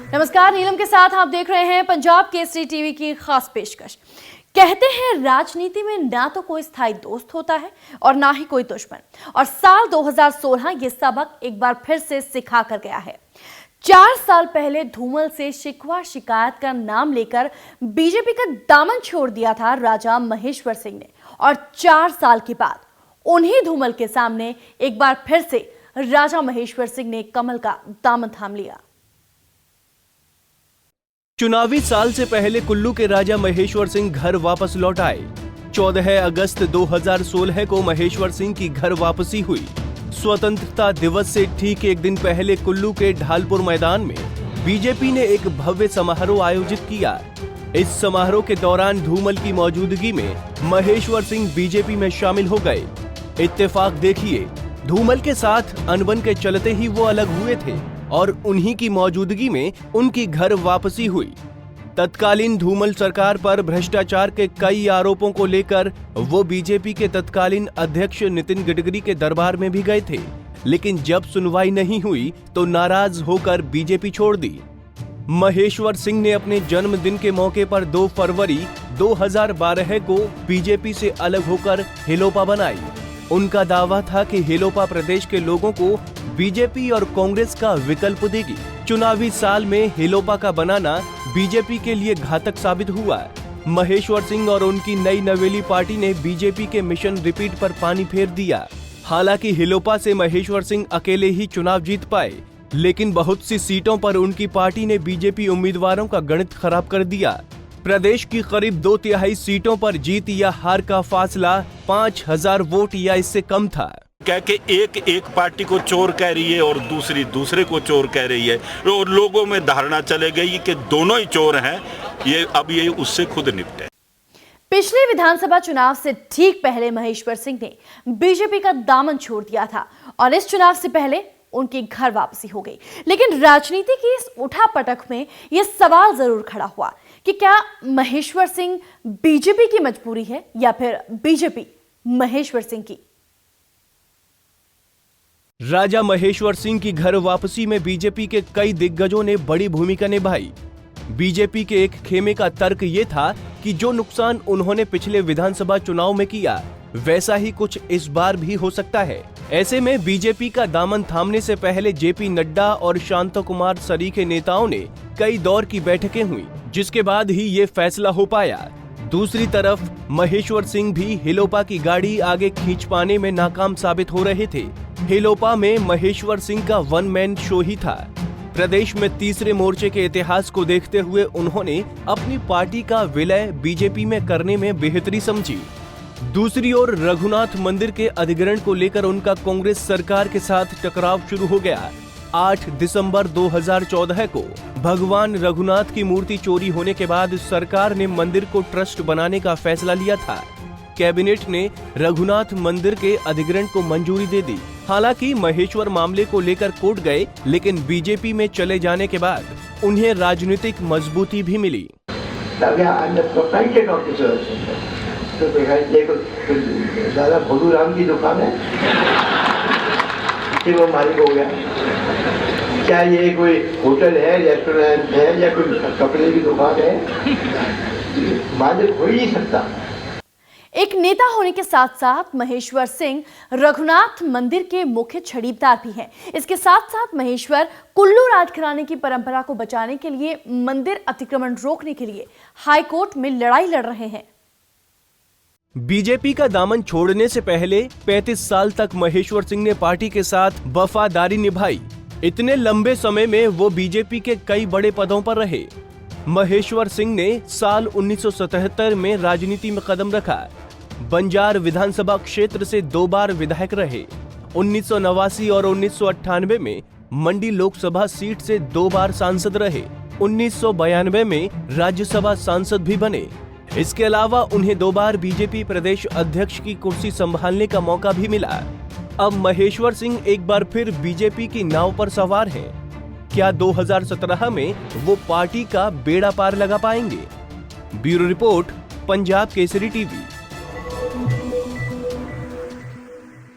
नमस्कार, नीलम के साथ आप देख रहे हैं पंजाब केसरी टीवी की खास पेशकश। कहते हैं राजनीति में ना तो कोई स्थायी दोस्त होता है और ना ही कोई दुश्मन, और साल 2016 ये सबक एक बार फिर से सिखा कर गया है। 4 साल पहले धूमल से शिकवा शिकायत का नाम लेकर बीजेपी का दामन छोड़ दिया था राजा महेश्वर सिंह ने, और 4 साल के बाद उन्हीं धूमल के सामने एक बार फिर से राजा महेश्वर सिंह ने कमल का दामन थाम लिया। चुनावी साल से पहले कुल्लू के राजा महेश्वर सिंह घर वापस लौट आए। 14 अगस्त 2016 को महेश्वर सिंह की घर वापसी हुई। स्वतंत्रता दिवस से ठीक एक दिन पहले कुल्लू के ढालपुर मैदान में बीजेपी ने एक भव्य समारोह आयोजित किया। इस समारोह के दौरान धूमल की मौजूदगी में महेश्वर सिंह बीजेपी में शामिल हो गए। इत्तेफाक देखिए, धूमल के साथ अनबन के चलते ही वो अलग हुए थे और उन्हीं की मौजूदगी में उनकी घर वापसी हुई। तत्कालीन धूमल सरकार पर भ्रष्टाचार के कई आरोपों को लेकर वो बीजेपी के तत्कालीन अध्यक्ष नितिन गडकरी के दरबार में भी गए थे, लेकिन जब सुनवाई नहीं हुई तो नाराज होकर बीजेपी छोड़ दी। महेश्वर सिंह ने अपने जन्मदिन के मौके पर 2 फरवरी 2012 को बीजेपी से अलग होकर हेलोपा बनाई। उनका दावा था कि हेलोपा प्रदेश के लोगों को बीजेपी और कांग्रेस का विकल्प देगी। चुनावी साल में हेलोपा का बनाना बीजेपी के लिए घातक साबित हुआ। महेश्वर सिंह और उनकी नई नवेली पार्टी ने बीजेपी के मिशन रिपीट पर पानी फेर दिया। हालांकि हेलोपा से महेश्वर सिंह अकेले ही चुनाव जीत पाए, लेकिन बहुत सी सीटों पर उनकी पार्टी ने बीजेपी उम्मीदवारों का गणित खराब कर दिया। प्रदेश की करीब 2/3 सीटों पर जीत या हार का फासला 5000 वोट या इससे कम था। कह के एक पार्टी को चोर कह रही है और दूसरे को चोर कह रही है, और लोगों में धारणा चले गई कि दोनों ही चोर हैं। ये उससे खुद निपटे। पिछले विधानसभा चुनाव से ठीक पहले महेश्वर सिंह ने बीजेपी का दामन छोड़ दिया था और इस चुनाव से पहले उनकी घर वापसी हो गई। लेकिन राजनीति की इस उठापटक में यह सवाल जरूर खड़ा हुआ कि क्या महेश्वर सिंह बीजेपी की मजबूरी है या फिर बीजेपी महेश्वर सिंह की। राजा महेश्वर सिंह की घर वापसी में बीजेपी के कई दिग्गजों ने बड़ी भूमिका निभाई। बीजेपी के एक खेमे का तर्क ये था कि जो नुकसान उन्होंने पिछले विधानसभा चुनाव में किया, वैसा ही कुछ इस बार भी हो सकता है। ऐसे में बीजेपी का दामन थामने से पहले जेपी नड्डा और शांता कुमार सरीखे नेताओं ने कई दौर की बैठकें हुई, जिसके बाद ही ये फैसला हो पाया। दूसरी तरफ महेश्वर सिंह भी हेलोपा की गाड़ी आगे खींच पाने में नाकाम साबित हो रहे थे। हेलोपा में महेश्वर सिंह का 1 मैन शो ही था। प्रदेश में तीसरे मोर्चे के इतिहास को देखते हुए उन्होंने अपनी पार्टी का विलय बीजेपी में करने में बेहतरी समझी। दूसरी ओर रघुनाथ मंदिर के अधिग्रहण को लेकर उनका कांग्रेस सरकार के साथ टकराव शुरू हो गया। 8 दिसंबर 2014 को भगवान रघुनाथ की मूर्ति चोरी होने के बाद सरकार ने मंदिर को ट्रस्ट बनाने का फैसला लिया था। कैबिनेट ने रघुनाथ मंदिर के अधिग्रहण को मंजूरी दे दी। हालांकि महेश्वर मामले को लेकर कोर्ट गए, लेकिन बीजेपी में चले जाने के बाद उन्हें राजनीतिक मजबूती भी मिली। तो देखो दादा भोलू राम की दुकान है, वो मालिक हो गया। क्या ये कोई होटल है, रेस्टोरेंट है या कोई कपड़े की दुकान है? मालिक हो ही नहीं सकता। एक नेता होने के साथ साथ महेश्वर सिंह रघुनाथ मंदिर के मुख्य छड़ीदार भी हैं। इसके साथ साथ महेश्वर कुल्लू राजघराने की परंपरा को बचाने के लिए मंदिर अतिक्रमण रोकने के लिए हाईकोर्ट में लड़ाई लड़ रहे हैं। बीजेपी का दामन छोड़ने से पहले 35 साल तक महेश्वर सिंह ने पार्टी के साथ वफादारी निभाई। इतने लंबे समय में वो बीजेपी के कई बड़े पदों पर रहे। महेश्वर सिंह ने साल 1977 में राजनीति में कदम रखा। बंजार विधानसभा क्षेत्र से 2 बार विधायक रहे। 1989 और 1998 में मंडी लोकसभा सीट से 2 बार सांसद रहे। 1992 में राज्यसभा सांसद भी बने। इसके अलावा उन्हें 2 बार बीजेपी प्रदेश अध्यक्ष की कुर्सी संभालने का मौका भी मिला। अब महेश्वर सिंह एक बार फिर बीजेपी की नाव पर सवार हैं। क्या 2017 में वो पार्टी का बेड़ा पार लगा पाएंगे? Bureau report, Punjab Kesari TV.